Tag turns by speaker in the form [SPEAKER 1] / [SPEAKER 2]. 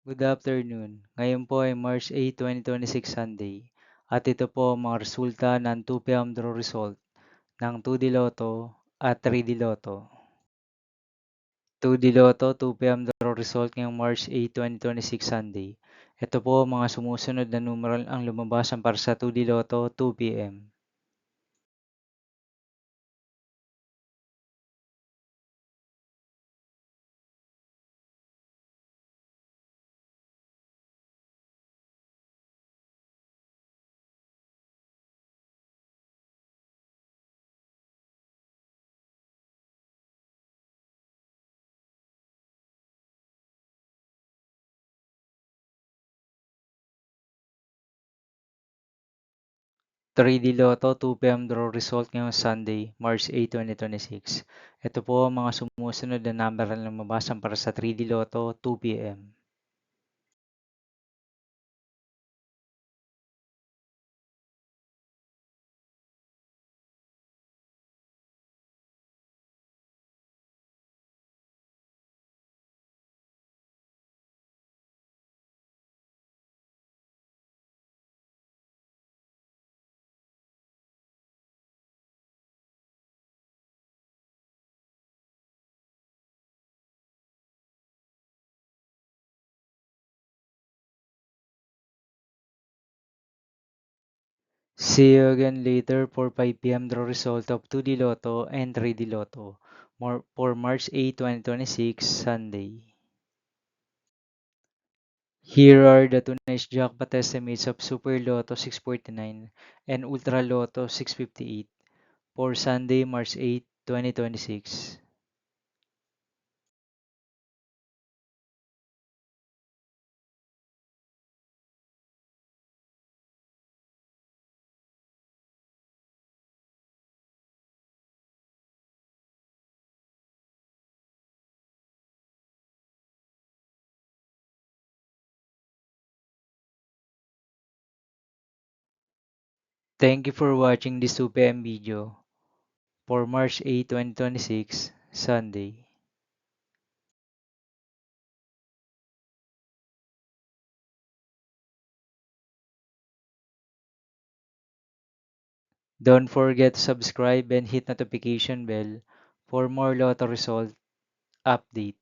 [SPEAKER 1] Good afternoon. Ngayon po ay March 8, 2026 Sunday. At ito po ang mga resulta ng 2 p.m. draw result ng 2D Lotto at 3D Lotto. 2D Lotto 2 p.m. draw result ngayong March 8, 2026 Sunday. Ito po ang mga sumusunod na numeral ang lumabasan para sa 2D Lotto 2 p.m. 3D Lotto 2 p.m. draw result ngayong Sunday, March 8, 2026. Ito po ang mga sumusunod na number ang lumabasan para sa 3D Lotto 2 p.m. See you again later for 5 p.m. draw result of 2D Lotto and 3D Lotto for March 8, 2026, Sunday. Here are the tonight's jackpot estimates of Super Lotto 649 and Ultra Lotto 658 for Sunday, March 8, 2026. Thank you for watching this 2 p.m. video for March 8, 2026, Sunday. Don't forget to subscribe and hit notification bell for more Lotto result update.